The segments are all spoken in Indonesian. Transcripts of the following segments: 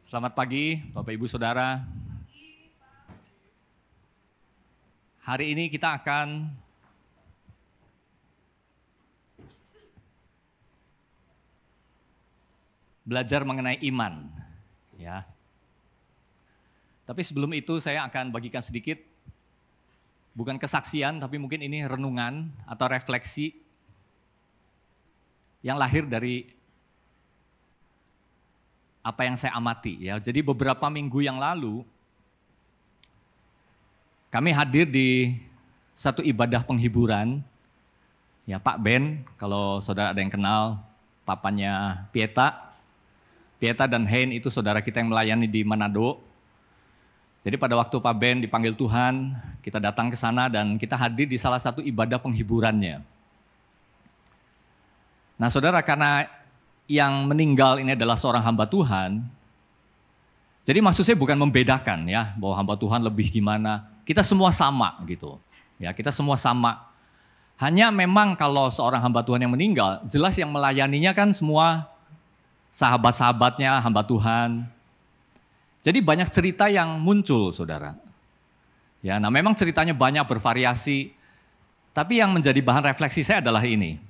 Selamat pagi, Bapak Ibu Saudara. Hari ini kita akan belajar mengenai iman, ya. Tapi sebelum itu saya akan bagikan sedikit, bukan kesaksian, tapi mungkin ini renungan atau refleksi yang lahir dari apa yang saya amati, ya. Jadi beberapa minggu yang lalu kami hadir di satu ibadah penghiburan, ya Pak Ben, kalau saudara ada yang kenal, papanya Pieta dan Hein itu saudara kita yang melayani di Manado. Jadi pada waktu Pak Ben dipanggil Tuhan, kita datang ke sana dan kita hadir di salah satu ibadah penghiburannya. Nah saudara, karena yang meninggal ini adalah seorang hamba Tuhan, jadi maksud saya bukan membedakan ya, bahwa hamba Tuhan lebih gimana, kita semua sama gitu. Ya, kita semua sama. Hanya memang kalau seorang hamba Tuhan yang meninggal, jelas yang melayaninya kan semua sahabat-sahabatnya hamba Tuhan. Jadi banyak cerita yang muncul, saudara. Ya, nah memang ceritanya banyak bervariasi, tapi yang menjadi bahan refleksi saya adalah ini.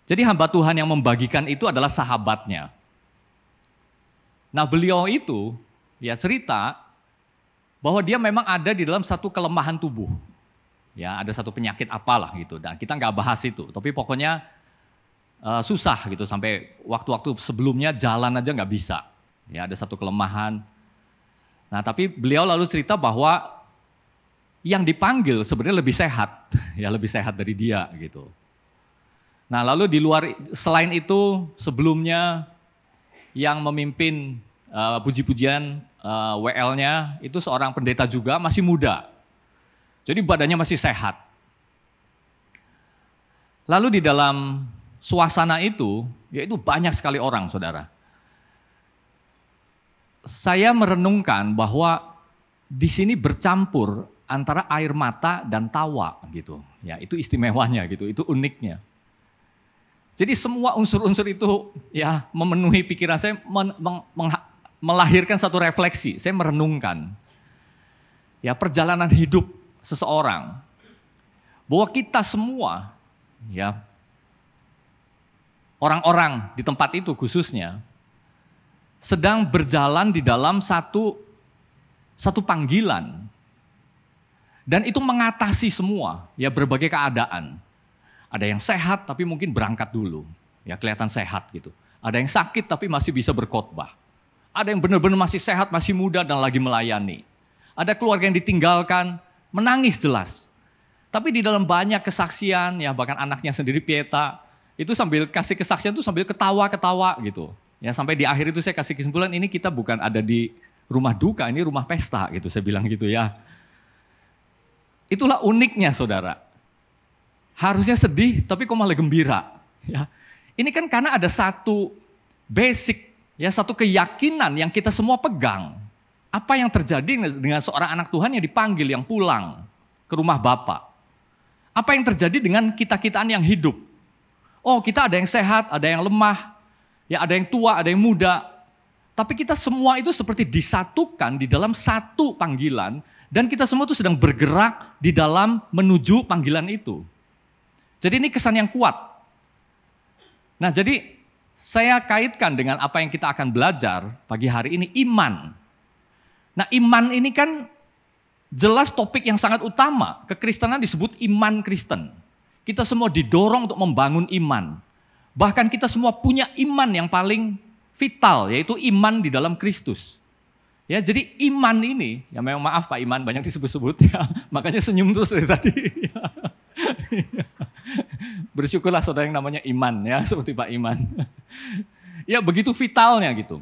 Jadi hamba Tuhan yang membagikan itu adalah sahabatnya. Nah beliau itu ya cerita bahwa dia memang ada di dalam satu kelemahan tubuh. Ya ada satu penyakit apalah gitu, dan kita nggak bahas itu. Tapi pokoknya susah gitu, sampai waktu-waktu sebelumnya jalan aja nggak bisa. Ya ada satu kelemahan. Nah tapi beliau lalu cerita bahwa yang dipanggil sebenarnya lebih sehat, ya lebih sehat dari dia gitu. Nah lalu di luar, selain itu sebelumnya yang memimpin puji-pujian WL-nya itu seorang pendeta juga, masih muda. Jadi badannya masih sehat. Lalu di dalam suasana itu, yaitu banyak sekali orang saudara. Saya merenungkan bahwa di sini bercampur antara air mata dan tawa gitu. Ya itu istimewanya gitu, itu uniknya. Jadi semua unsur-unsur itu ya memenuhi pikiran saya, melahirkan satu refleksi. Saya merenungkan ya perjalanan hidup seseorang, bahwa kita semua ya orang-orang di tempat itu khususnya sedang berjalan di dalam satu panggilan, dan itu mengatasi semua ya berbagai keadaan. Ada yang sehat tapi mungkin berangkat dulu, ya kelihatan sehat gitu. Ada yang sakit tapi masih bisa berkhotbah. Ada yang benar-benar masih sehat, masih muda dan lagi melayani. Ada keluarga yang ditinggalkan, menangis jelas. Tapi di dalam banyak kesaksian, ya bahkan anaknya sendiri Pieta, itu sambil kasih kesaksian itu sambil ketawa-ketawa gitu. Ya sampai di akhir itu saya kasih kesimpulan, ini kita bukan ada di rumah duka, ini rumah pesta gitu, saya bilang gitu ya. Itulah uniknya saudara. Harusnya sedih, tapi kok malah gembira. Ya. Ini kan karena ada satu basic, ya satu keyakinan yang kita semua pegang. Apa yang terjadi dengan seorang anak Tuhan yang dipanggil, yang pulang ke rumah Bapa? Apa yang terjadi dengan kita-kitaan yang hidup? Oh, kita ada yang sehat, ada yang lemah, ya ada yang tua, ada yang muda. Tapi kita semua itu seperti disatukan di dalam satu panggilan, dan kita semua itu sedang bergerak di dalam menuju panggilan itu. Jadi ini kesan yang kuat. Nah jadi saya kaitkan dengan apa yang kita akan belajar pagi hari ini, iman. Nah iman ini kan jelas topik yang sangat utama. Kekristenan disebut iman Kristen. Kita semua didorong untuk membangun iman. Bahkan kita semua punya iman yang paling vital, yaitu iman di dalam Kristus. Ya jadi iman ini, ya memang maaf Pak Iman banyak disebut-sebut ya, makanya senyum terus dari tadi. Bersyukurlah saudara yang namanya Iman ya, seperti Pak Iman. Ya begitu vitalnya gitu.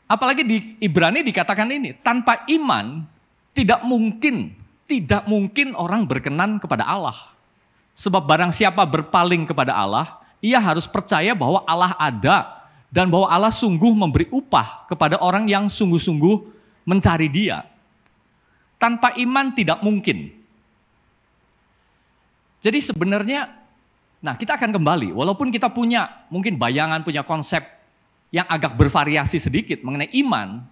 Apalagi di Ibrani dikatakan ini, tanpa iman tidak mungkin orang berkenan kepada Allah. Sebab barang siapa berpaling kepada Allah, ia harus percaya bahwa Allah ada dan bahwa Allah sungguh memberi upah kepada orang yang sungguh-sungguh mencari Dia. Tanpa iman tidak mungkin. Jadi sebenarnya, nah kita akan kembali, walaupun kita punya mungkin bayangan, punya konsep yang agak bervariasi sedikit mengenai iman,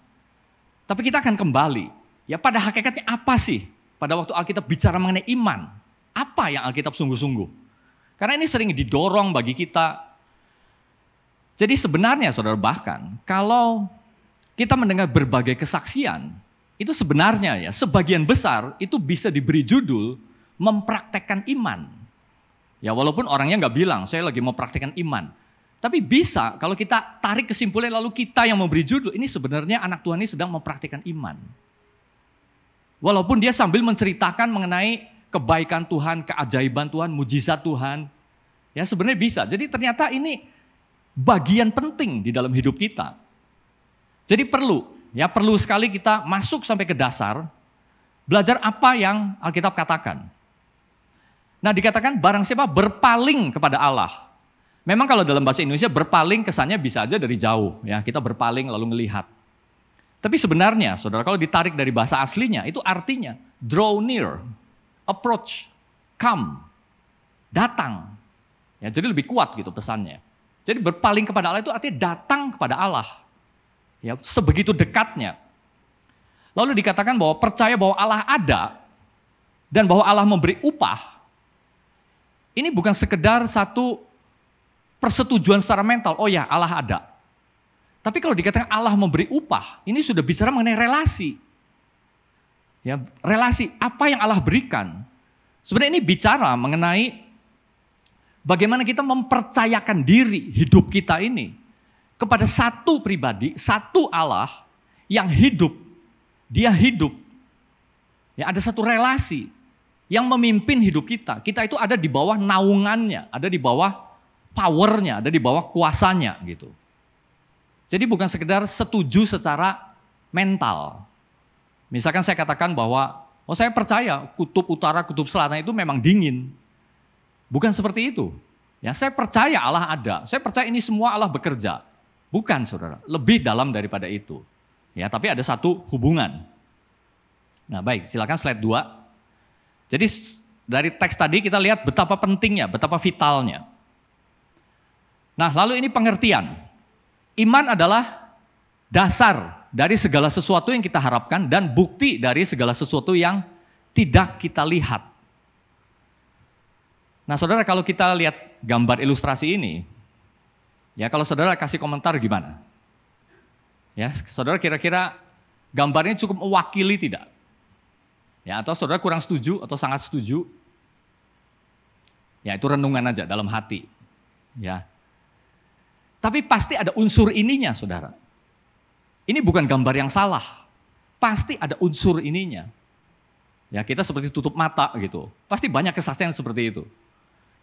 tapi kita akan kembali. Ya pada hakikatnya apa sih pada waktu Alkitab bicara mengenai iman? Apa yang Alkitab sungguh-sungguh? Karena ini sering didorong bagi kita. Jadi sebenarnya saudara, bahkan kalau kita mendengar berbagai kesaksian, itu sebenarnya ya sebagian besar itu bisa diberi judul mempraktekkan iman. Ya walaupun orangnya nggak bilang saya lagi mau praktekkan iman. Tapi bisa kalau kita tarik kesimpulan lalu kita yang memberi judul, ini sebenarnya anak Tuhan ini sedang mempraktikkan iman. Walaupun dia sambil menceritakan mengenai kebaikan Tuhan, keajaiban Tuhan, mujizat Tuhan. Ya sebenarnya bisa. Jadi ternyata ini bagian penting di dalam hidup kita. Jadi perlu sekali kita masuk sampai ke dasar, belajar apa yang Alkitab katakan. Nah dikatakan barang siapa berpaling kepada Allah. Memang kalau dalam bahasa Indonesia berpaling kesannya bisa aja dari jauh, ya kita berpaling lalu melihat. Tapi sebenarnya, saudara, kalau ditarik dari bahasa aslinya itu artinya draw near, approach, come, datang. Ya, jadi lebih kuat gitu pesannya. Jadi berpaling kepada Allah itu artinya datang kepada Allah, ya sebegitu dekatnya. Lalu dikatakan bahwa percaya bahwa Allah ada dan bahwa Allah memberi upah. Ini bukan sekedar satu persetujuan secara mental, oh ya Allah ada. Tapi kalau dikatakan Allah memberi upah, ini sudah bicara mengenai relasi. Ya, relasi apa yang Allah berikan. Sebenarnya ini bicara mengenai bagaimana kita mempercayakan diri hidup kita ini kepada satu pribadi, satu Allah yang hidup. Dia hidup. Ya, ada satu relasi yang memimpin hidup kita. Kita itu ada di bawah naungannya, ada di bawah powernya, ada di bawah kuasanya gitu. Jadi bukan sekedar setuju secara mental. Misalkan saya katakan bahwa, oh saya percaya kutub utara, kutub selatan itu memang dingin. Bukan seperti itu. Ya, saya percaya Allah ada, saya percaya ini semua Allah bekerja. Bukan saudara, lebih dalam daripada itu. Ya, tapi ada satu hubungan. Nah baik, silakan slide 2. Jadi dari teks tadi kita lihat betapa pentingnya, betapa vitalnya. Nah, lalu ini pengertian. Iman adalah dasar dari segala sesuatu yang kita harapkan dan bukti dari segala sesuatu yang tidak kita lihat. Nah, saudara, kalau kita lihat gambar ilustrasi ini, ya kalau saudara kasih komentar gimana? Ya, saudara kira-kira gambarnya cukup mewakili tidak? Ya, atau saudara kurang setuju atau sangat setuju? Ya, itu renungan aja dalam hati. Ya. Tapi pasti ada unsur ininya, saudara. Ini bukan gambar yang salah. Pasti ada unsur ininya. Ya, kita seperti tutup mata gitu. Pasti banyak kesaksian seperti itu.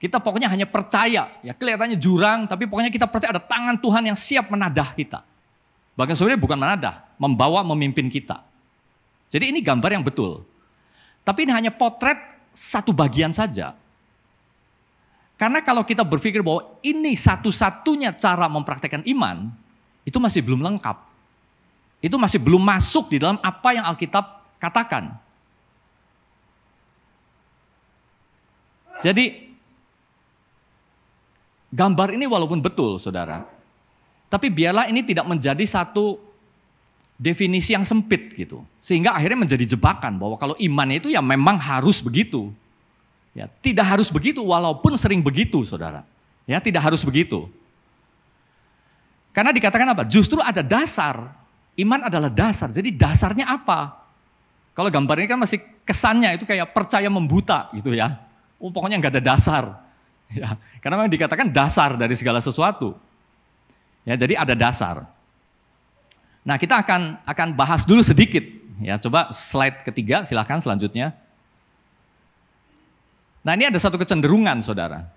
Kita pokoknya hanya percaya, ya kelihatannya jurang, tapi pokoknya kita percaya ada tangan Tuhan yang siap menadah kita. Bahkan sebenarnya bukan menadah, membawa, memimpin kita. Jadi ini gambar yang betul. Tapi ini hanya potret satu bagian saja. Karena kalau kita berpikir bahwa ini satu-satunya cara mempraktekkan iman, itu masih belum lengkap. Itu masih belum masuk di dalam apa yang Alkitab katakan. Jadi, gambar ini walaupun betul, saudara, tapi biarlah ini tidak menjadi satu definisi yang sempit gitu. Sehingga akhirnya menjadi jebakan bahwa kalau iman itu ya memang harus begitu. Ya, tidak harus begitu walaupun sering begitu, saudara. Ya, tidak harus begitu. Karena dikatakan apa? Justru ada dasar. Iman adalah dasar. Jadi dasarnya apa? Kalau gambar ini kan masih kesannya itu kayak percaya membuta gitu ya. Oh, pokoknya nggak ada dasar. Ya, karena memang dikatakan dasar dari segala sesuatu. Ya, jadi ada dasar. Nah, kita akan bahas dulu sedikit. Ya, coba slide ketiga, silakan selanjutnya. Nah, ini ada satu kecenderungan, saudara.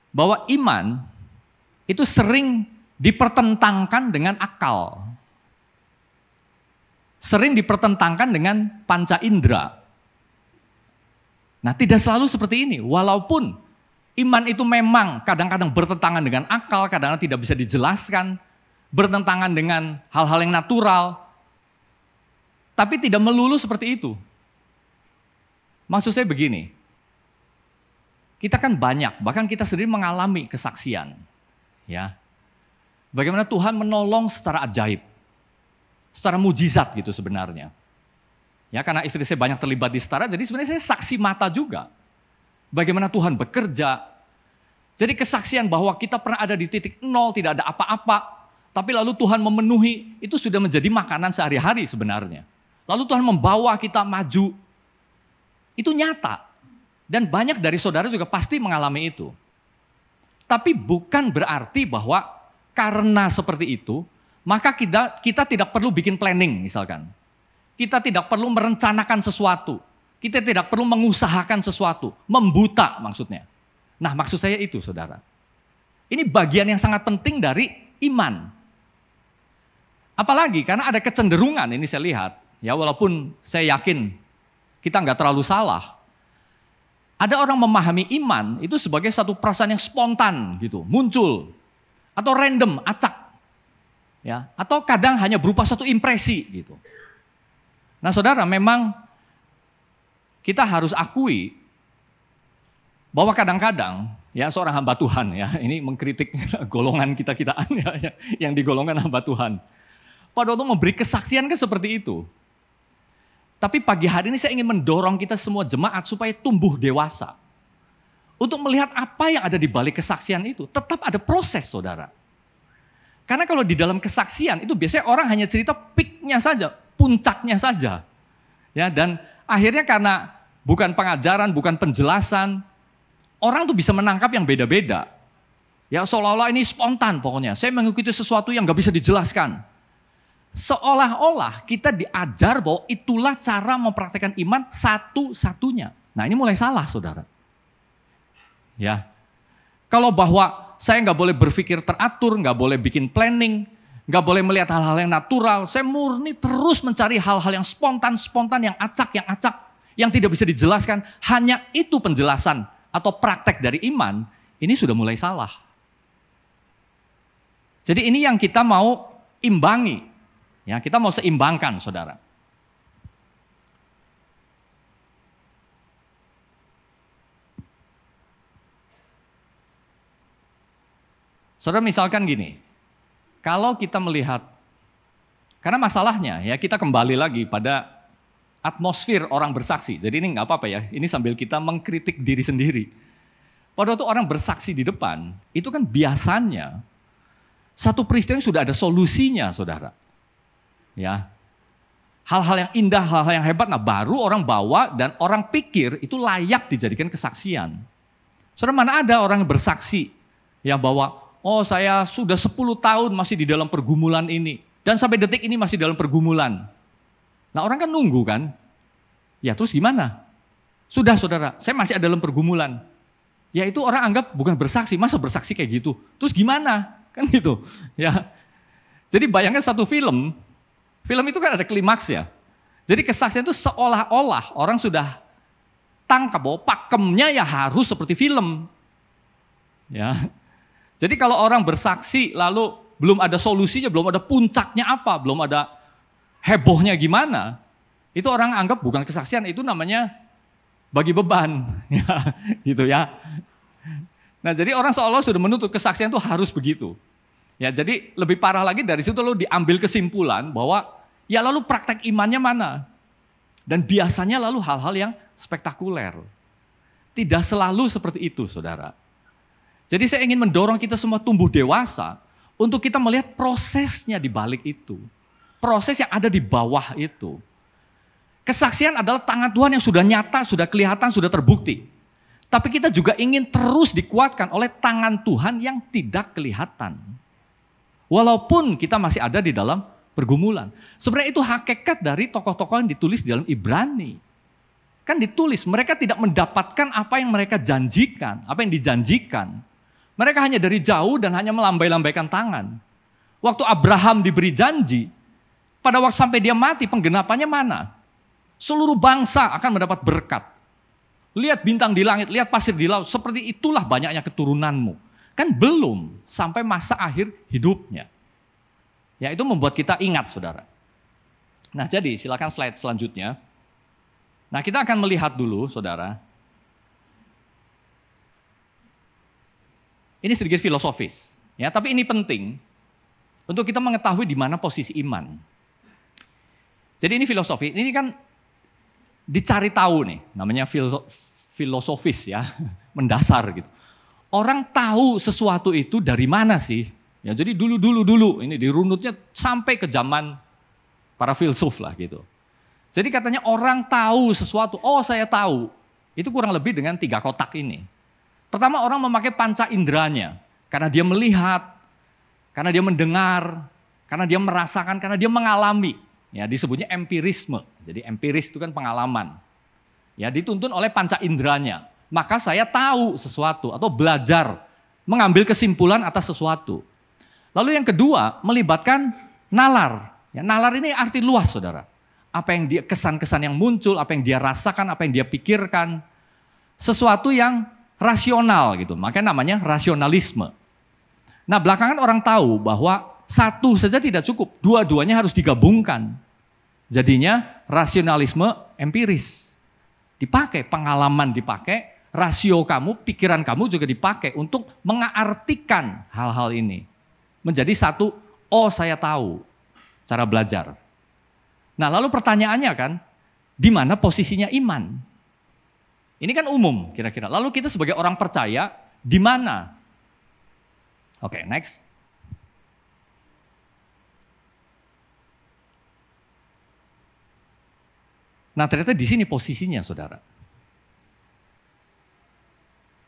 Bahwa iman itu sering dipertentangkan dengan akal. Sering dipertentangkan dengan panca indera. Nah, tidak selalu seperti ini. Walaupun iman itu memang kadang-kadang bertentangan dengan akal, kadang-kadang tidak bisa dijelaskan, bertentangan dengan hal-hal yang natural, tapi tidak melulu seperti itu. Maksud saya begini, kita kan banyak, bahkan kita sendiri mengalami kesaksian. Ya. Bagaimana Tuhan menolong secara ajaib, secara mujizat gitu sebenarnya. Ya, karena istri saya banyak terlibat di setara, jadi sebenarnya saya saksi mata juga. Bagaimana Tuhan bekerja. Jadi kesaksian bahwa kita pernah ada di titik nol, tidak ada apa-apa, tapi lalu Tuhan memenuhi, itu sudah menjadi makanan sehari-hari sebenarnya. Lalu Tuhan membawa kita maju, itu nyata. Dan banyak dari saudara juga pasti mengalami itu. Tapi bukan berarti bahwa karena seperti itu, maka kita tidak perlu bikin planning misalkan. Kita tidak perlu merencanakan sesuatu. Kita tidak perlu mengusahakan sesuatu. Membuta maksudnya. Nah maksud saya itu saudara. Ini bagian yang sangat penting dari iman. Apalagi karena ada kecenderungan ini saya lihat. Ya walaupun saya yakin kita nggak terlalu salah. Ada orang memahami iman itu sebagai satu perasaan yang spontan gitu. Muncul. Atau random, acak. Ya, atau kadang hanya berupa satu impresi gitu. Nah saudara, memang kita harus akui bahwa kadang-kadang ya seorang hamba Tuhan ya, ini mengkritik golongan kita-kitaan ya, yang digolongkan hamba Tuhan. Pada waktu memberi kesaksian kan seperti itu. Tapi pagi hari ini saya ingin mendorong kita semua jemaat supaya tumbuh dewasa. Untuk melihat apa yang ada di balik kesaksian itu. Tetap ada proses saudara. Karena kalau di dalam kesaksian itu biasanya orang hanya cerita peak-nya saja, puncaknya saja. Ya, dan akhirnya karena bukan pengajaran, bukan penjelasan, orang tuh bisa menangkap yang beda-beda. Ya seolah-olah ini spontan pokoknya, saya mengikuti sesuatu yang gak bisa dijelaskan. Seolah-olah kita diajar bahwa itulah cara mempraktikkan iman satu-satunya. Nah ini mulai salah saudara. Ya, kalau bahwa saya nggak boleh berpikir teratur, nggak boleh bikin planning, nggak boleh melihat hal-hal yang natural. Saya murni terus mencari hal-hal yang spontan, yang acak, yang tidak bisa dijelaskan. Hanya itu penjelasan atau praktek dari iman, ini sudah mulai salah. Jadi ini yang kita mau imbangi, ya kita mau seimbangkan, saudara. Saudara misalkan gini, kalau kita melihat, karena masalahnya ya kita kembali lagi pada atmosfer orang bersaksi. Jadi ini nggak apa-apa ya, ini sambil kita mengkritik diri sendiri. Pada waktu orang bersaksi di depan, itu kan biasanya satu peristiwa sudah ada solusinya saudara. Ya, hal-hal yang indah, hal-hal yang hebat, nah baru orang bawa dan orang pikir itu layak dijadikan kesaksian. Saudara mana ada orang bersaksi yang bawa, oh saya sudah 10 tahun masih di dalam pergumulan ini. Dan sampai detik ini masih dalam pergumulan. Nah orang kan nunggu kan. Ya terus gimana? Sudah saudara, saya masih ada dalam pergumulan. Ya itu orang anggap bukan bersaksi, masa bersaksi kayak gitu. Terus gimana? Kan gitu. Ya. Jadi bayangkan satu film itu kan ada klimaks ya. Jadi kesaksian itu seolah-olah orang sudah tangkap bahwa pakemnya ya harus seperti film. Ya. Jadi kalau orang bersaksi lalu belum ada solusinya, belum ada puncaknya apa, belum ada hebohnya gimana, itu orang anggap bukan kesaksian, itu namanya bagi beban, ya, gitu ya. Nah jadi orang seolah sudah menuntut kesaksian itu harus begitu. Ya jadi lebih parah lagi dari situ lalu diambil kesimpulan bahwa ya lalu praktek imannya mana. Dan biasanya lalu hal-hal yang spektakuler. Tidak selalu seperti itu saudara. Jadi saya ingin mendorong kita semua tumbuh dewasa untuk kita melihat prosesnya di balik itu. Proses yang ada di bawah itu. Kesaksian adalah tangan Tuhan yang sudah nyata, sudah kelihatan, sudah terbukti. Tapi kita juga ingin terus dikuatkan oleh tangan Tuhan yang tidak kelihatan. Walaupun kita masih ada di dalam pergumulan. Sebenarnya itu hakikat dari tokoh-tokoh yang ditulis di dalam Ibrani. Kan ditulis, mereka tidak mendapatkan apa yang mereka janjikan, apa yang dijanjikan. Mereka hanya dari jauh dan hanya melambai-lambaikan tangan. Waktu Abraham diberi janji, pada waktu sampai dia mati, penggenapannya mana? Seluruh bangsa akan mendapat berkat. Lihat bintang di langit, lihat pasir di laut, seperti itulah banyaknya keturunanmu. Kan belum sampai masa akhir hidupnya. Ya itu membuat kita ingat saudara. Nah jadi silakan slide selanjutnya. Nah kita akan melihat dulu saudara. Ini sedikit filosofis, ya tapi ini penting. untuk kita mengetahui di mana posisi iman. Jadi ini filosofi, ini kan dicari tahu nih, namanya filosofis ya, mendasar gitu. Orang tahu sesuatu itu dari mana sih? Ya, jadi dulu ini dirunutnya sampai ke zaman para filsuf lah gitu. Jadi katanya orang tahu sesuatu, oh saya tahu. Itu kurang lebih dengan 3 kotak ini. Pertama orang memakai panca inderanya, karena dia melihat, karena dia mendengar, karena dia merasakan, karena dia mengalami. Ya, disebutnya empirisme. Jadi empiris itu kan pengalaman. Ya, dituntun oleh panca inderanya. Maka saya tahu sesuatu atau belajar mengambil kesimpulan atas sesuatu. Lalu yang kedua, melibatkan nalar. Ya, nalar ini arti luas, Saudara. Apa yang dia kesan-kesan yang muncul, apa yang dia rasakan, apa yang dia pikirkan. Sesuatu yang rasional gitu. Makanya namanya rasionalisme. Nah, belakangan orang tahu bahwa satu saja tidak cukup, dua-duanya harus digabungkan. Jadinya rasionalisme empiris. Dipakai, pengalaman dipakai, rasio kamu, pikiran kamu juga dipakai untuk mengartikan hal-hal ini. Menjadi satu, oh saya tahu cara belajar. Nah lalu pertanyaannya kan, di mana posisinya iman? Ini kan umum kira-kira. Lalu kita sebagai orang percaya, di mana? Oke, next. Nah ternyata di sini posisinya saudara.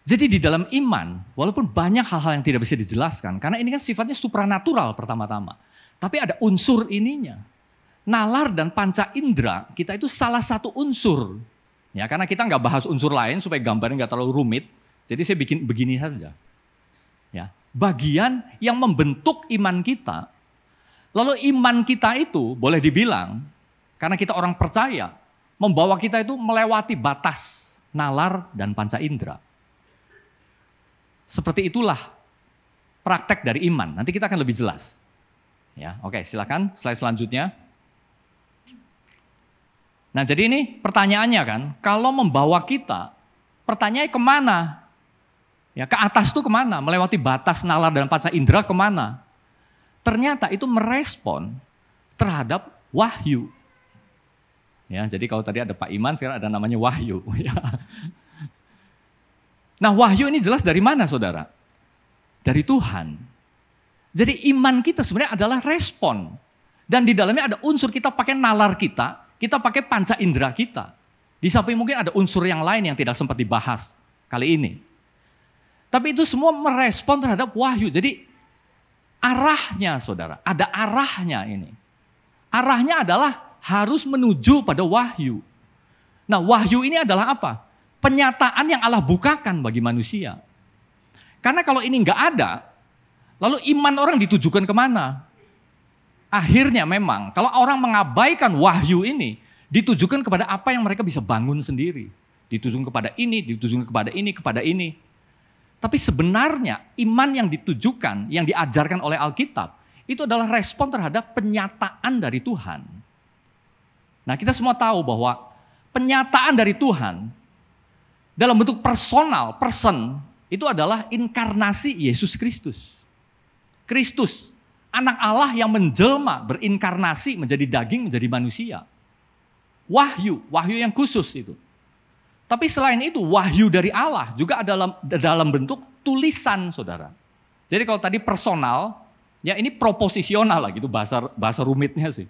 Jadi di dalam iman, walaupun banyak hal-hal yang tidak bisa dijelaskan, karena ini kan sifatnya supranatural pertama-tama. Tapi ada unsur ininya. Nalar dan panca indera, kita itu salah satu unsur. Ya, karena kita nggak bahas unsur lain supaya gambarnya nggak terlalu rumit. Jadi saya bikin begini saja. Ya, bagian yang membentuk iman kita. Lalu iman kita itu boleh dibilang, karena kita orang percaya, membawa kita itu melewati batas nalar dan panca indera. Seperti itulah praktek dari iman. Nanti kita akan lebih jelas. Ya, oke, silakan slide selanjutnya. Nah, jadi ini pertanyaannya kan, kalau membawa kita, pertanyaannya kemana? Ya, ke atas itu kemana? Melewati batas nalar dan panca indera kemana? Ternyata itu merespon terhadap wahyu. Ya, jadi kalau tadi ada Pak Iman, sekarang ada namanya wahyu. Nah, wahyu ini jelas dari mana, saudara? Dari Tuhan. Jadi iman kita sebenarnya adalah respon. Dan di dalamnya ada unsur kita pakai nalar kita pakai panca indera kita. Di samping mungkin ada unsur yang lain yang tidak sempat dibahas kali ini. Tapi itu semua merespon terhadap wahyu. Jadi arahnya, saudara, ada arahnya ini. Arahnya adalah harus menuju pada wahyu. Nah, wahyu ini adalah apa? Penyataan yang Allah bukakan bagi manusia. Karena kalau ini nggak ada, lalu iman orang ditujukan kemana? Akhirnya memang, kalau orang mengabaikan wahyu ini, ditujukan kepada apa yang mereka bisa bangun sendiri. Ditujukan kepada ini, ditujukan kepada ini, kepada ini. Tapi sebenarnya iman yang ditujukan, yang diajarkan oleh Alkitab, itu adalah respon terhadap penyataan dari Tuhan. Nah, kita semua tahu bahwa penyataan dari Tuhan dalam bentuk personal, person, itu adalah inkarnasi Yesus Kristus. Kristus, anak Allah yang menjelma, berinkarnasi, menjadi daging, menjadi manusia. Wahyu yang khusus itu. Tapi selain itu, wahyu dari Allah juga dalam bentuk tulisan, saudara. Jadi kalau tadi personal, ya ini proposisional lah gitu, bahasa rumitnya sih.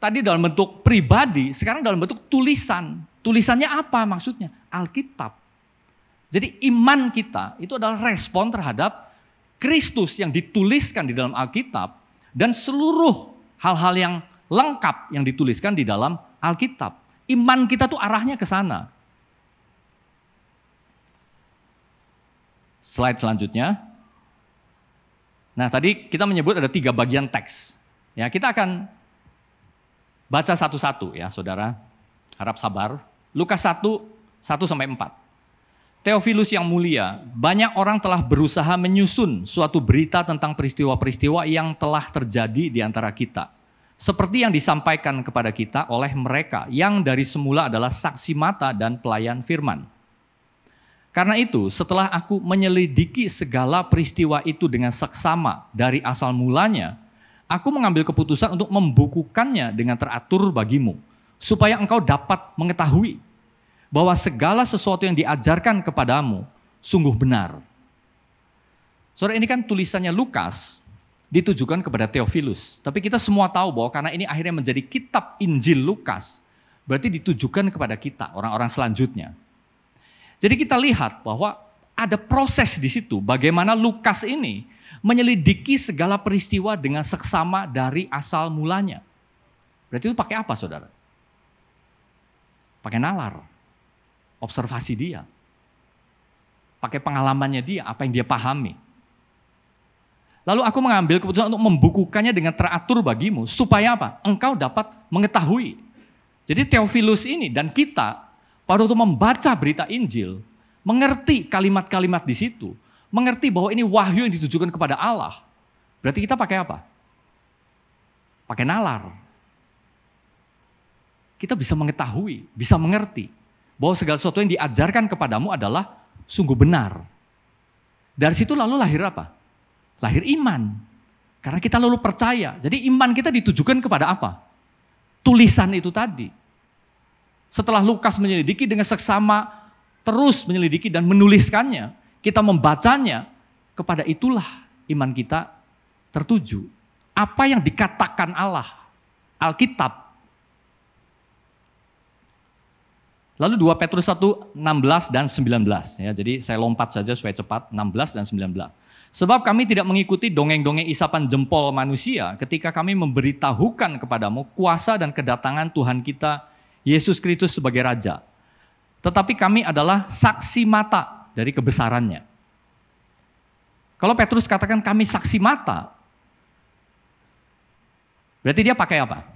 Tadi dalam bentuk pribadi, sekarang dalam bentuk tulisan. Tulisannya apa maksudnya? Alkitab. Jadi iman kita itu adalah respon terhadap Kristus yang dituliskan di dalam Alkitab dan seluruh hal-hal yang lengkap yang dituliskan di dalam Alkitab. Iman kita tuh arahnya ke sana. Slide selanjutnya. Nah, tadi kita menyebut ada 3 bagian teks. Ya, kita akan baca satu-satu ya, saudara. Harap sabar. Lukas 1:1-4. Theophilus yang mulia, banyak orang telah berusaha menyusun suatu berita tentang peristiwa-peristiwa yang telah terjadi di antara kita. Seperti yang disampaikan kepada kita oleh mereka yang dari semula adalah saksi mata dan pelayan firman. Karena itu, setelah aku menyelidiki segala peristiwa itu dengan seksama dari asal mulanya, aku mengambil keputusan untuk membukukannya dengan teratur bagimu, supaya engkau dapat mengetahui bahwa segala sesuatu yang diajarkan kepadamu sungguh benar. Saudara, ini kan tulisannya Lukas ditujukan kepada Theophilus. Tapi kita semua tahu bahwa karena ini akhirnya menjadi kitab Injil Lukas, berarti ditujukan kepada kita, orang-orang selanjutnya. Jadi kita lihat bahwa ada proses di situ, bagaimana Lukas ini menyelidiki segala peristiwa dengan seksama dari asal mulanya. Berarti itu pakai apa, saudara? Pakai nalar, observasi dia, pakai pengalamannya dia, apa yang dia pahami. Lalu aku mengambil keputusan untuk membukukannya dengan teratur bagimu, supaya apa? Engkau dapat mengetahui. Jadi Theophilus ini dan kita, pada waktu membaca berita Injil, mengerti kalimat-kalimat di situ, mengerti bahwa ini wahyu yang ditujukan kepada Allah. Berarti kita pakai apa? Pakai nalar. Kita bisa mengetahui, bisa mengerti bahwa segala sesuatu yang diajarkan kepadamu adalah sungguh benar. Dari situ lalu lahir apa? Lahir iman. Karena kita lalu percaya. Jadi iman kita ditujukan kepada apa? Tulisan itu tadi. Setelah Lukas menyelidiki dengan seksama, terus menyelidiki dan menuliskannya, kita membacanya, kepada itulah iman kita tertuju. Apa yang dikatakan Allah, Alkitab. Lalu 2 Petrus 1, 16 dan 19. Ya, jadi saya lompat saja supaya cepat, 16 dan 19. Sebab kami tidak mengikuti dongeng-dongeng isapan jempol manusia ketika kami memberitahukan kepadamu kuasa dan kedatangan Tuhan kita, Yesus Kristus sebagai Raja. Tetapi kami adalah saksi mata dari kebesarannya. Kalau Petrus katakan kami saksi mata, berarti dia pakai apa?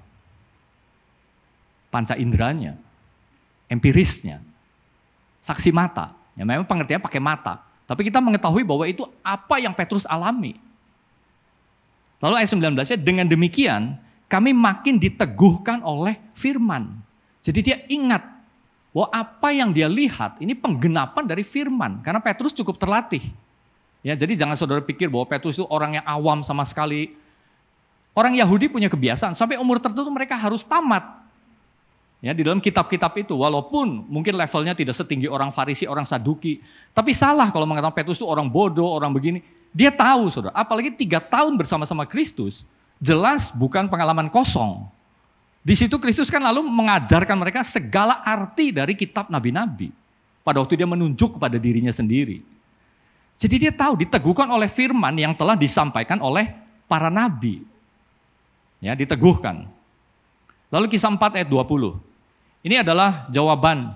Panca inderanya, empirisnya, saksi mata. Ya, memang pengertiannya pakai mata. Tapi kita mengetahui bahwa itu apa yang Petrus alami. Lalu ayat 19-nya, dengan demikian kami makin diteguhkan oleh firman. Jadi dia ingat bahwa apa yang dia lihat ini penggenapan dari firman. Karena Petrus cukup terlatih. Ya, jadi jangan saudara pikir bahwa Petrus itu orang yang awam sama sekali. Orang Yahudi punya kebiasaan, sampai umur tertentu mereka harus tamat. Ya, di dalam kitab-kitab itu, walaupun mungkin levelnya tidak setinggi orang Farisi, orang Saduki, tapi salah kalau mengatakan Petrus itu orang bodoh, orang begini. Dia tahu, saudara, apalagi 3 tahun bersama-sama Kristus, jelas bukan pengalaman kosong. Di situ Kristus kan lalu mengajarkan mereka segala arti dari kitab nabi-nabi. Pada waktu dia menunjuk kepada dirinya sendiri. Jadi dia tahu, diteguhkan oleh firman yang telah disampaikan oleh para nabi. Ya, diteguhkan. Lalu kisah 4 ayat 20. Ini adalah jawaban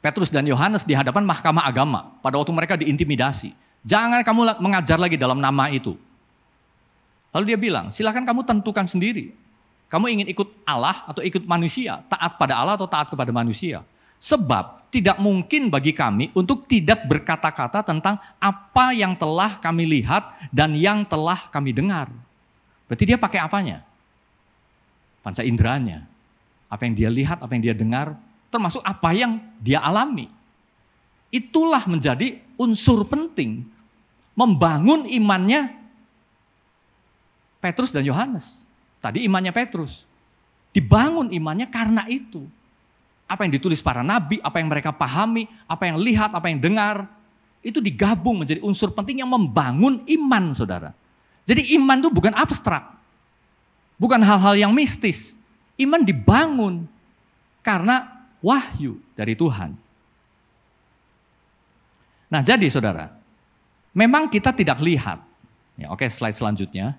Petrus dan Yohanes di hadapan mahkamah agama pada waktu mereka diintimidasi. Jangan kamu mengajar lagi dalam nama itu. Lalu dia bilang, silakan kamu tentukan sendiri. Kamu ingin ikut Allah atau ikut manusia, taat pada Allah atau taat kepada manusia. Sebab tidak mungkin bagi kami untuk tidak berkata-kata tentang apa yang telah kami lihat dan yang telah kami dengar. Berarti dia pakai apanya? Panca inderanya, apa yang dia lihat, apa yang dia dengar, termasuk apa yang dia alami. Itulah menjadi unsur penting membangun imannya Petrus dan Yohanes. Tadi imannya Petrus, dibangun imannya karena itu. Apa yang ditulis para nabi, apa yang mereka pahami, apa yang lihat, apa yang dengar, itu digabung menjadi unsur penting yang membangun iman, saudara. Jadi iman itu bukan abstrak. Bukan hal-hal yang mistis. Iman dibangun karena wahyu dari Tuhan. Nah, jadi saudara, memang kita tidak lihat. Ya, oke, slide selanjutnya.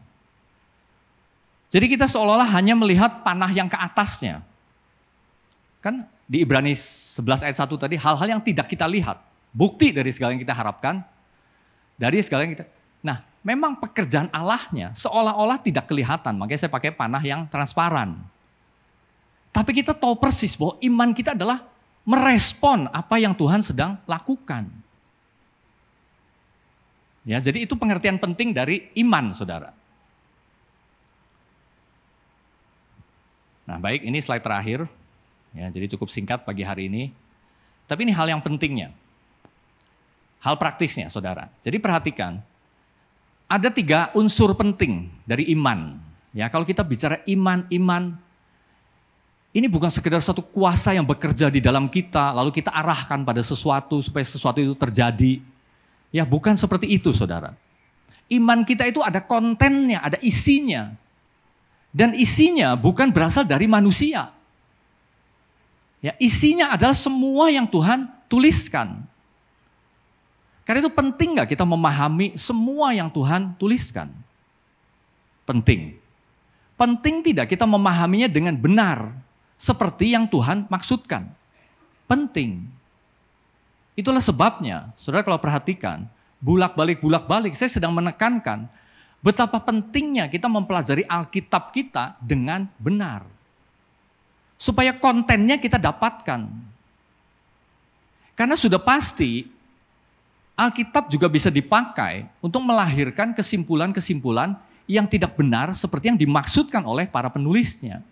Jadi kita seolah-olah hanya melihat panah yang ke atasnya. Kan di Ibrani 11 ayat 1 tadi, hal-hal yang tidak kita lihat. Bukti dari segala yang kita harapkan. Dari segala yang kita... Nah, memang pekerjaan Allahnya seolah-olah tidak kelihatan, makanya saya pakai panah yang transparan. Tapi kita tahu persis bahwa iman kita adalah merespon apa yang Tuhan sedang lakukan. Ya, jadi itu pengertian penting dari iman, saudara. Nah, baik, ini slide terakhir. Ya, jadi cukup singkat pagi hari ini. Tapi ini hal yang pentingnya. Hal praktisnya, saudara. Jadi perhatikan, ada 3 unsur penting dari iman. Ya, kalau kita bicara iman, ini bukan sekedar satu kuasa yang bekerja di dalam kita, lalu kita arahkan pada sesuatu supaya sesuatu itu terjadi. Ya, bukan seperti itu, saudara. Iman kita itu ada kontennya, ada isinya. Dan isinya bukan berasal dari manusia. Ya, isinya adalah semua yang Tuhan tuliskan. Karena itu penting nggak kita memahami semua yang Tuhan tuliskan? Penting. Penting tidak kita memahaminya dengan benar, seperti yang Tuhan maksudkan. Penting. Itulah sebabnya, saudara kalau perhatikan, bulak-balik, saya sedang menekankan betapa pentingnya kita mempelajari Alkitab kita dengan benar. Supaya kontennya kita dapatkan. Karena sudah pasti, Alkitab juga bisa dipakai untuk melahirkan kesimpulan-kesimpulan yang tidak benar seperti yang dimaksudkan oleh para penulisnya.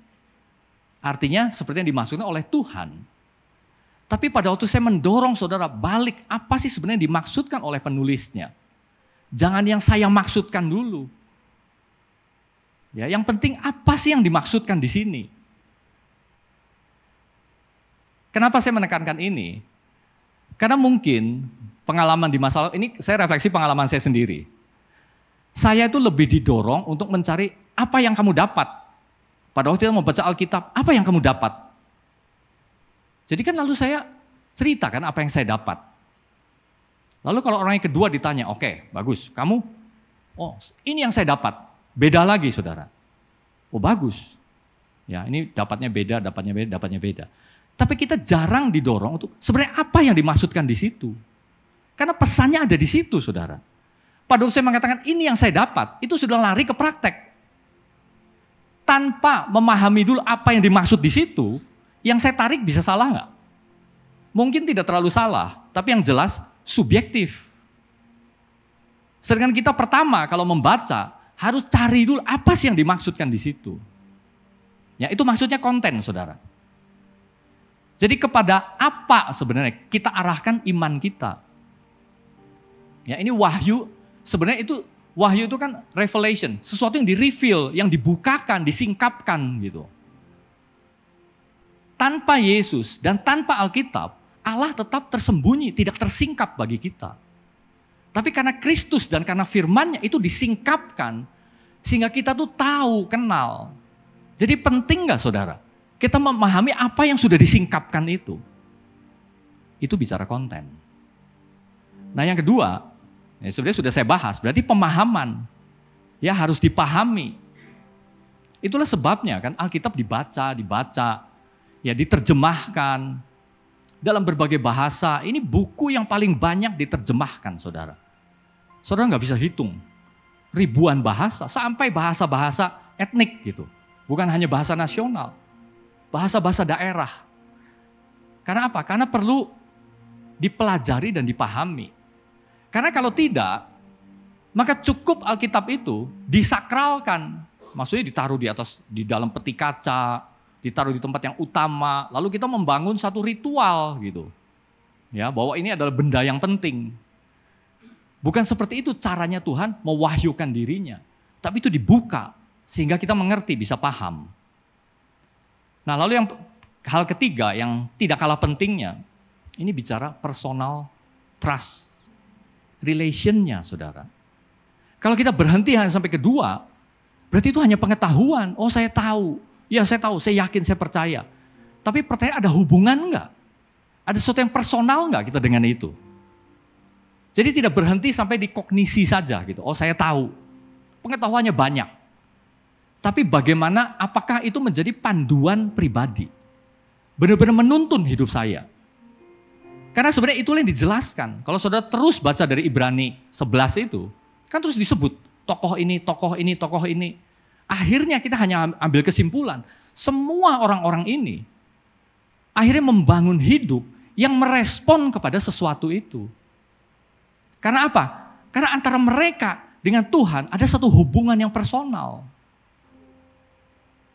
Artinya seperti yang dimaksudkan oleh Tuhan. Tapi pada waktu saya mendorong saudara balik, apa sih sebenarnya dimaksudkan oleh penulisnya? Jangan yang saya maksudkan dulu. Ya, yang penting apa sih yang dimaksudkan di sini? Kenapa saya menekankan ini? Karena mungkin pengalaman di masa lalu, ini saya refleksi pengalaman saya sendiri. Saya itu lebih didorong untuk mencari apa yang kamu dapat. Pada waktu kita membaca Alkitab, apa yang kamu dapat? Jadi kan lalu saya ceritakan apa yang saya dapat. Lalu kalau orang yang kedua ditanya, oke, bagus, kamu? Oh, ini yang saya dapat. Beda lagi, saudara. Oh, bagus. Ya, ini dapatnya beda. Tapi kita jarang didorong untuk sebenarnya apa yang dimaksudkan di situ. Karena pesannya ada di situ, saudara. Pada waktu saya mengatakan ini yang saya dapat, itu sudah lari ke praktek. Tanpa memahami dulu apa yang dimaksud di situ, yang saya tarik bisa salah nggak? Mungkin tidak terlalu salah, tapi yang jelas subjektif. Sedangkan kita pertama kalau membaca, harus cari dulu apa sih yang dimaksudkan di situ. Ya, itu maksudnya konten, saudara. Jadi kepada apa sebenarnya kita arahkan iman kita? Ya, ini wahyu, sebenarnya itu wahyu itu kan revelation, sesuatu yang di-reveal, yang dibukakan, disingkapkan gitu. Tanpa Yesus dan tanpa Alkitab, Allah tetap tersembunyi, tidak tersingkap bagi kita. Tapi karena Kristus dan karena firman-Nya itu disingkapkan, sehingga kita tuh tahu, kenal. Jadi penting gak saudara? Kita memahami apa yang sudah disingkapkan itu. Itu bicara konten. Nah yang kedua, ya sebenarnya sudah saya bahas, berarti pemahaman. Ya harus dipahami. Itulah sebabnya kan Alkitab dibaca, ya diterjemahkan dalam berbagai bahasa. Ini buku yang paling banyak diterjemahkan, saudara. Saudara nggak bisa hitung ribuan bahasa, sampai bahasa-bahasa etnik gitu. Bukan hanya bahasa nasional, bahasa-bahasa daerah. Karena apa? Karena perlu dipelajari dan dipahami. Karena kalau tidak, maka cukup Alkitab itu disakralkan. Maksudnya ditaruh di dalam peti kaca, ditaruh di tempat yang utama, lalu kita membangun satu ritual gitu. Ya, bahwa ini adalah benda yang penting. Bukan seperti itu caranya Tuhan mewahyukan dirinya. Tapi itu dibuka sehingga kita mengerti, bisa paham. Nah, lalu yang hal ketiga yang tidak kalah pentingnya, ini bicara personal trust, relation-nya, saudara. Kalau kita berhenti hanya sampai kedua, berarti itu hanya pengetahuan. Oh, saya tahu. Ya, saya tahu, saya yakin, saya percaya. Tapi pertanyaan, ada hubungan enggak? Ada sesuatu yang personal enggak kita dengan itu? Jadi tidak berhenti sampai di kognisi saja gitu. Oh, saya tahu. Pengetahuannya banyak. Tapi bagaimana, apakah itu menjadi panduan pribadi? Benar-benar menuntun hidup saya. Karena sebenarnya itulah yang dijelaskan. Kalau saudara terus baca dari Ibrani 11 itu, kan terus disebut tokoh ini, tokoh ini, tokoh ini. Akhirnya kita hanya ambil kesimpulan. Semua orang-orang ini akhirnya membangun hidup yang merespon kepada sesuatu itu. Karena apa? Karena antara mereka dengan Tuhan ada satu hubungan yang personal.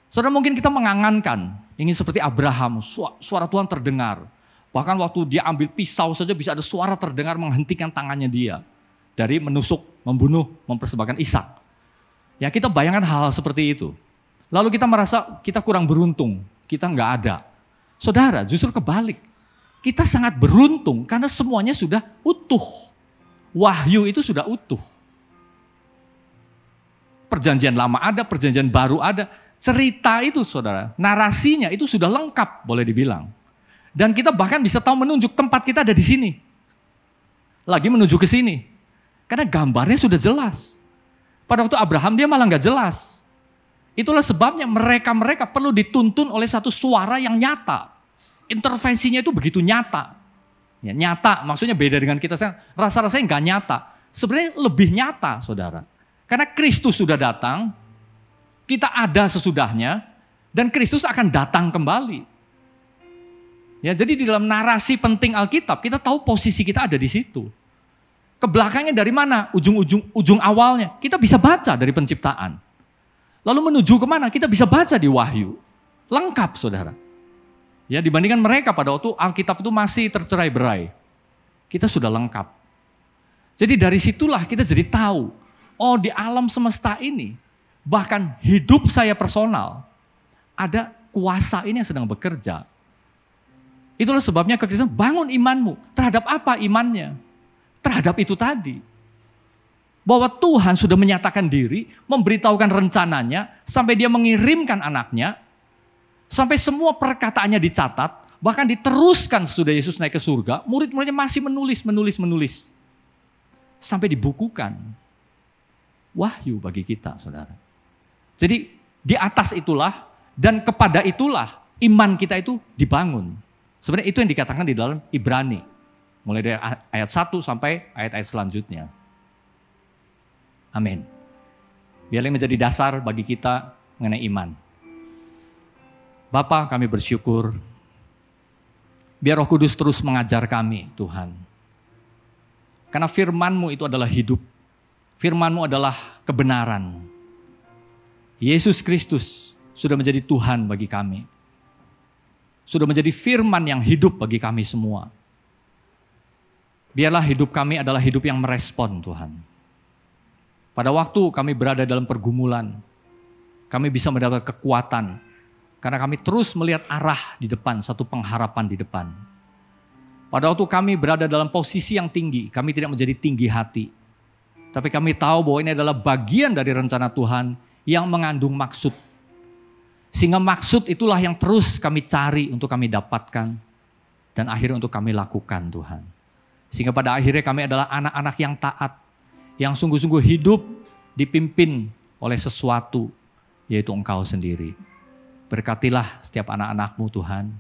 Saudara, mungkin kita mengangankan, ingin seperti Abraham, suara Tuhan terdengar. Bahkan waktu dia ambil pisau saja bisa ada suara terdengar menghentikan tangannya dia. dari menusuk, membunuh, mempersembahkan Ishak. Ya kita bayangkan hal seperti itu. Lalu kita merasa kita kurang beruntung, kita nggak ada. Saudara, justru kebalik. Kita sangat beruntung karena semuanya sudah utuh. Wahyu itu sudah utuh. Perjanjian lama ada, perjanjian baru ada. Cerita itu saudara, narasinya itu sudah lengkap boleh dibilang. Dan kita bahkan bisa tahu menunjuk tempat kita ada di sini. Lagi menuju ke sini. Karena gambarnya sudah jelas. Pada waktu Abraham dia malah nggak jelas. Itulah sebabnya mereka perlu dituntun oleh satu suara yang nyata. Intervensinya itu begitu nyata. Ya, nyata maksudnya beda dengan kita sekarang. Rasa-rasanya nggak nyata. Sebenarnya lebih nyata saudara. Karena Kristus sudah datang, kita ada sesudahnya, dan Kristus akan datang kembali. Ya, jadi di dalam narasi penting Alkitab, kita tahu posisi kita ada di situ. Kebelakangnya dari mana? Ujung awalnya. Kita bisa baca dari penciptaan. Lalu menuju kemana? Kita bisa baca di Wahyu. Lengkap saudara. Ya, dibandingkan mereka pada waktu Alkitab itu masih tercerai-berai. Kita sudah lengkap. Jadi dari situlah kita jadi tahu, oh di alam semesta ini, bahkan hidup saya personal, ada kuasa ini yang sedang bekerja. Itulah sebabnya kekristenan, bangun imanmu. Terhadap apa imannya? Terhadap itu tadi. Bahwa Tuhan sudah menyatakan diri, memberitahukan rencananya, sampai dia mengirimkan anaknya, sampai semua perkataannya dicatat, bahkan diteruskan sesudah Yesus naik ke surga, murid-muridnya masih menulis. Sampai dibukukan. Wahyu bagi kita, saudara. Jadi di atas itulah dan kepada itulah iman kita itu dibangun. Sebenarnya itu yang dikatakan di dalam Ibrani. Mulai dari ayat 1 sampai ayat-ayat selanjutnya. Amin. Biarlah menjadi dasar bagi kita mengenai iman. Bapa, kami bersyukur. Biar Roh Kudus terus mengajar kami, Tuhan. Karena firman-Mu itu adalah hidup. Firman-Mu adalah kebenaran. Yesus Kristus sudah menjadi Tuhan bagi kami. Sudah menjadi firman yang hidup bagi kami semua. Biarlah hidup kami adalah hidup yang merespon Tuhan. Pada waktu kami berada dalam pergumulan, kami bisa mendapat kekuatan. Karena kami terus melihat arah di depan, satu pengharapan di depan. Pada waktu kami berada dalam posisi yang tinggi, kami tidak menjadi tinggi hati. Tapi kami tahu bahwa ini adalah bagian dari rencana Tuhan yang mengandung maksud. Sehingga maksud itulah yang terus kami cari untuk kami dapatkan. Dan akhirnya untuk kami lakukan Tuhan. Sehingga pada akhirnya kami adalah anak-anak yang taat. Yang sungguh-sungguh hidup dipimpin oleh sesuatu. Yaitu Engkau sendiri. Berkatilah setiap anak-anak-Mu Tuhan.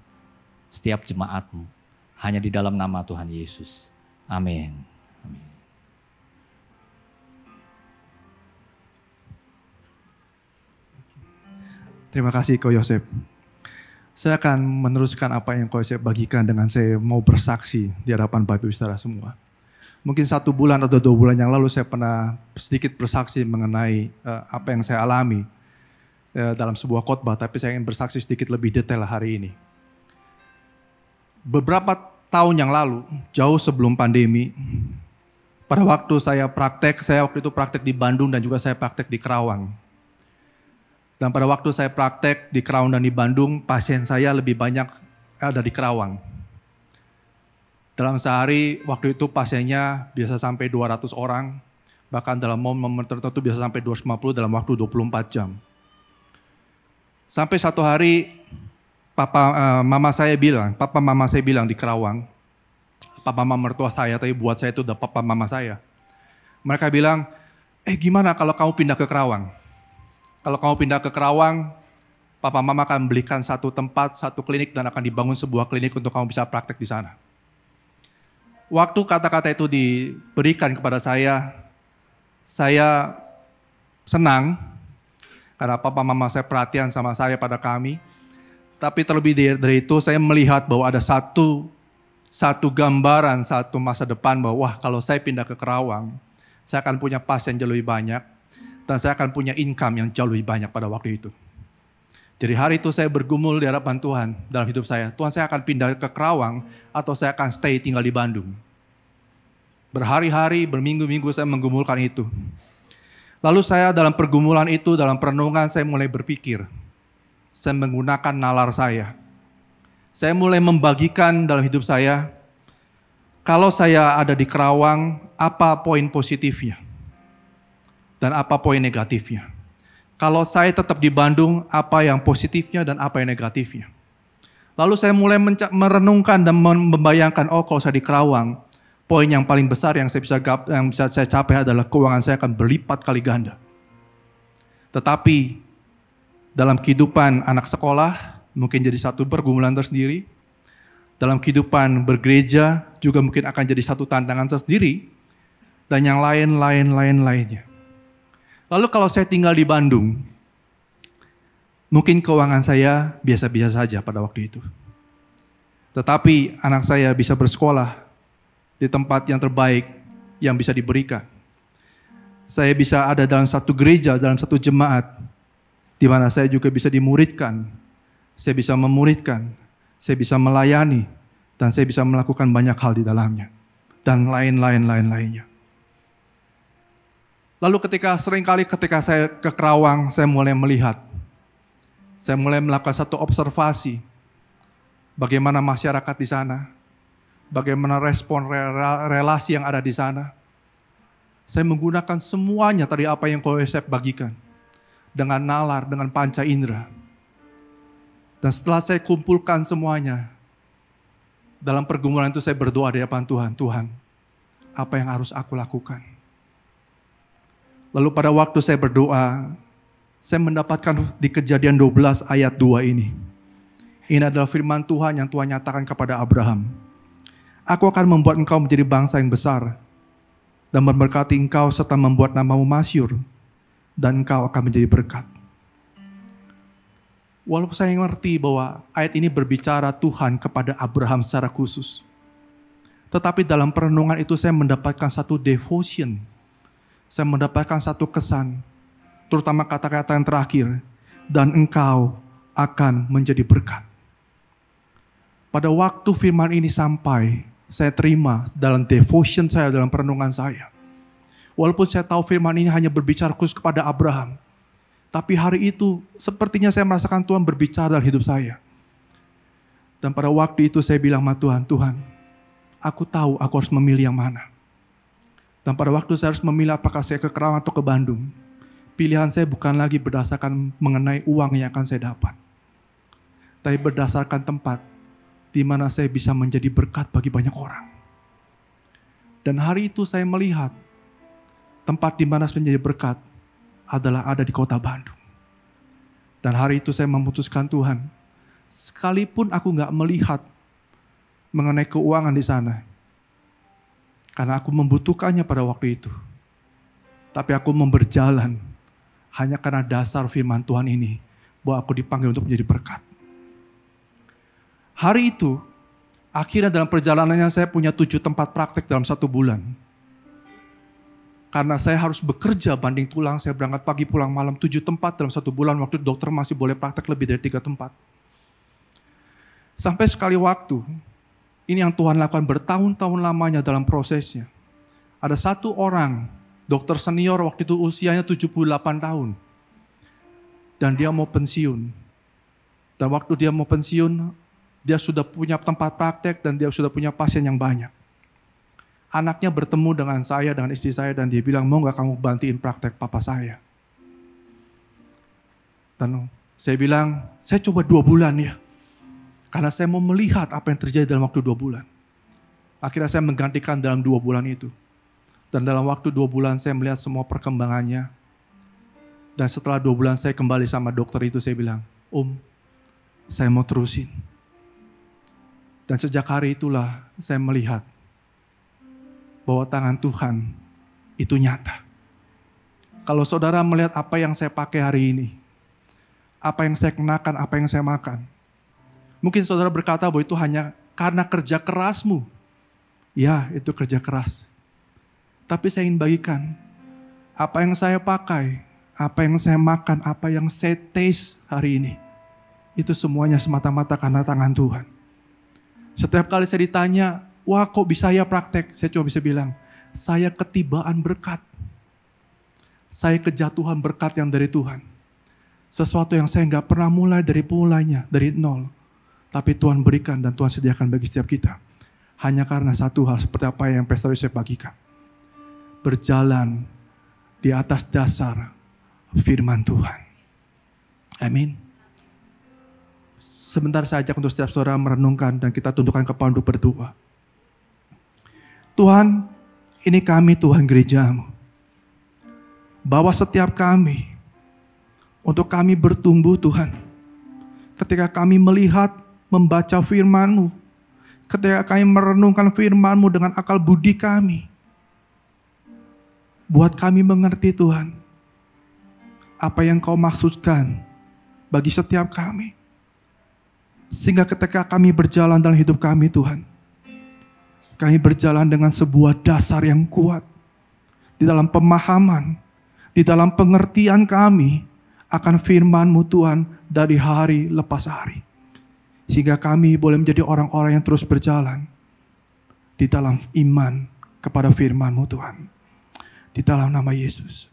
Setiap jemaat-Mu. Hanya di dalam nama Tuhan Yesus. Amin. Amin. Terima kasih Ko Yosef. Saya akan meneruskan apa yang Ko Yosef bagikan dengan saya mau bersaksi di hadapan Bapak Ibu Saudara semua. Mungkin 1 bulan atau 2 bulan yang lalu saya pernah sedikit bersaksi mengenai apa yang saya alami dalam sebuah khotbah, tapi saya ingin bersaksi sedikit lebih detail hari ini. Beberapa tahun yang lalu, jauh sebelum pandemi, pada waktu saya waktu itu praktek di Bandung dan juga saya praktek di Kerawang. Dan pada waktu saya praktek di Kerawang dan di Bandung, pasien saya lebih banyak ada di Kerawang. Dalam sehari, waktu itu pasiennya biasa sampai 200 orang, bahkan dalam momen tertentu bisa sampai 250 dalam waktu 24 jam. Sampai satu hari, papa mama saya bilang di Kerawang, papa mama mertua saya, tapi buat saya itu udah papa mama saya. Mereka bilang, gimana kalau kamu pindah ke Kerawang? Kalau kamu pindah ke Kerawang, papa mama akan belikan satu tempat, satu klinik, dan akan dibangun sebuah klinik untuk kamu bisa praktek di sana. Waktu kata-kata itu diberikan kepada saya senang, karena papa mama saya perhatian sama saya pada kami. Tapi terlebih dari itu, saya melihat bahwa ada satu gambaran, satu masa depan bahwa wah, kalau saya pindah ke Kerawang, saya akan punya pasien jauh lebih banyak, dan saya akan punya income yang jauh lebih banyak pada waktu itu. Jadi hari itu saya bergumul di hadapan Tuhan dalam hidup saya. Tuhan, saya akan pindah ke Kerawang atau saya akan stay tinggal di Bandung. Berhari-hari, berminggu-minggu saya menggumulkan itu. Lalu saya dalam pergumulan itu, dalam perenungan saya mulai berpikir. Saya menggunakan nalar saya. Saya mulai membagikan dalam hidup saya, kalau saya ada di Kerawang, apa poin positifnya? Dan apa poin negatifnya? Kalau saya tetap di Bandung, apa yang positifnya dan apa yang negatifnya? Lalu saya mulai merenungkan dan membayangkan, kalau saya di Kerawang, poin yang paling besar yang bisa saya capai adalah keuangan saya akan berlipat kali ganda. Tetapi dalam kehidupan anak sekolah, mungkin jadi satu pergumulan tersendiri. Dalam kehidupan bergereja juga mungkin akan jadi satu tantangan tersendiri. Dan yang lainnya. Lalu kalau saya tinggal di Bandung, mungkin keuangan saya biasa-biasa saja pada waktu itu. Tetapi anak saya bisa bersekolah di tempat yang terbaik yang bisa diberikan. Saya bisa ada dalam satu gereja, dalam satu jemaat, di mana saya juga bisa dimuridkan, saya bisa memuridkan, saya bisa melayani, dan saya bisa melakukan banyak hal di dalamnya, dan lainnya. Lalu seringkali ketika saya ke Kerawang, saya mulai melihat, saya mulai melakukan satu observasi, bagaimana masyarakat di sana, bagaimana respon relasi yang ada di sana. Saya menggunakan semuanya tadi apa yang saya bagikan, dengan nalar, dengan panca indera. Dan setelah saya kumpulkan semuanya, dalam pergumulan itu saya berdoa di hadapan Tuhan, Tuhan, apa yang harus aku lakukan? Lalu pada waktu saya berdoa, saya mendapatkan di Kejadian 12 ayat 2 ini. Ini adalah firman Tuhan yang Tuhan nyatakan kepada Abraham. Aku akan membuat engkau menjadi bangsa yang besar, dan memberkati engkau serta membuat namamu masyhur, dan engkau akan menjadi berkat. Walaupun saya mengerti bahwa ayat ini berbicara Tuhan kepada Abraham secara khusus. Tetapi dalam perenungan itu saya mendapatkan satu devotion. Saya mendapatkan satu kesan. Terutama kata-kata yang terakhir. Dan engkau akan menjadi berkat. Pada waktu firman ini sampai, saya terima dalam devotion saya, dalam perenungan saya. Walaupun saya tahu firman ini hanya berbicara khusus kepada Abraham. Tapi hari itu sepertinya saya merasakan Tuhan berbicara dalam hidup saya. Dan pada waktu itu saya bilang sama Tuhan, Tuhan, aku tahu aku harus memilih yang mana. Dan pada waktu saya harus memilih apakah saya ke Kerawang atau ke Bandung. Pilihan saya bukan lagi berdasarkan mengenai uang yang akan saya dapat. Tapi berdasarkan tempat di mana saya bisa menjadi berkat bagi banyak orang. Dan hari itu saya melihat tempat di mana saya menjadi berkat adalah ada di kota Bandung. Dan hari itu saya memutuskan Tuhan, sekalipun aku gak melihat mengenai keuangan di sana, karena aku membutuhkannya pada waktu itu. Tapi aku berjalan hanya karena dasar firman Tuhan ini, bahwa aku dipanggil untuk menjadi berkat. Hari itu, akhirnya dalam perjalanannya saya punya 7 tempat praktek dalam 1 bulan. Karena saya harus bekerja banding tulang, saya berangkat pagi pulang malam 7 tempat dalam 1 bulan, waktu dokter masih boleh praktek lebih dari 3 tempat. Sampai sekali waktu, ini yang Tuhan lakukan bertahun-tahun lamanya dalam prosesnya. Ada satu orang, dokter senior waktu itu usianya 78 tahun. Dan dia mau pensiun. Dan waktu dia mau pensiun, dia sudah punya tempat praktek dan dia sudah punya pasien yang banyak. Anaknya bertemu dengan saya, dengan istri saya, dan dia bilang, mau gak kamu bantuin praktek papa saya? Dan saya bilang, saya coba 2 bulan ya. Karena saya mau melihat apa yang terjadi dalam waktu 2 bulan. Akhirnya saya menggantikan dalam 2 bulan itu. Dan dalam waktu 2 bulan saya melihat semua perkembangannya. Dan setelah 2 bulan saya kembali sama dokter itu, saya bilang, saya mau terusin. Dan sejak hari itulah saya melihat bahwa tangan Tuhan itu nyata. Kalau saudara melihat apa yang saya pakai hari ini, apa yang saya kenakan, apa yang saya makan, mungkin saudara berkata bahwa itu hanya karena kerja kerasmu. Ya, itu kerja keras. Tapi saya ingin bagikan, apa yang saya pakai, apa yang saya makan, apa yang saya taste hari ini, itu semuanya semata-mata karena tangan Tuhan. Setiap kali saya ditanya, wah kok bisa ya praktek? Saya cuma bisa bilang, saya ketibaan berkat. Saya kejatuhan berkat yang dari Tuhan. Sesuatu yang saya nggak pernah mulai dari nol. Tapi Tuhan berikan dan Tuhan sediakan bagi setiap kita. Hanya karena satu hal seperti apa yang Pastor Yosef bagikan. Berjalan di atas dasar firman Tuhan. Amin. Sebentar saya ajak untuk setiap saudara merenungkan dan kita tundukkan kepala untuk berdoa. Tuhan, ini kami Tuhan gereja-Mu. Bawa setiap kami untuk kami bertumbuh Tuhan. Ketika kami melihat, membaca firman-Mu, ketika kami merenungkan firman-Mu dengan akal budi kami, buat kami mengerti Tuhan, apa yang Kau maksudkan bagi setiap kami. Sehingga ketika kami berjalan dalam hidup kami Tuhan, kami berjalan dengan sebuah dasar yang kuat, di dalam pemahaman, di dalam pengertian kami akan firman-Mu Tuhan dari hari lepas hari. Sehingga kami boleh menjadi orang-orang yang terus berjalan di dalam iman kepada firman-Mu Tuhan. Di dalam nama Yesus.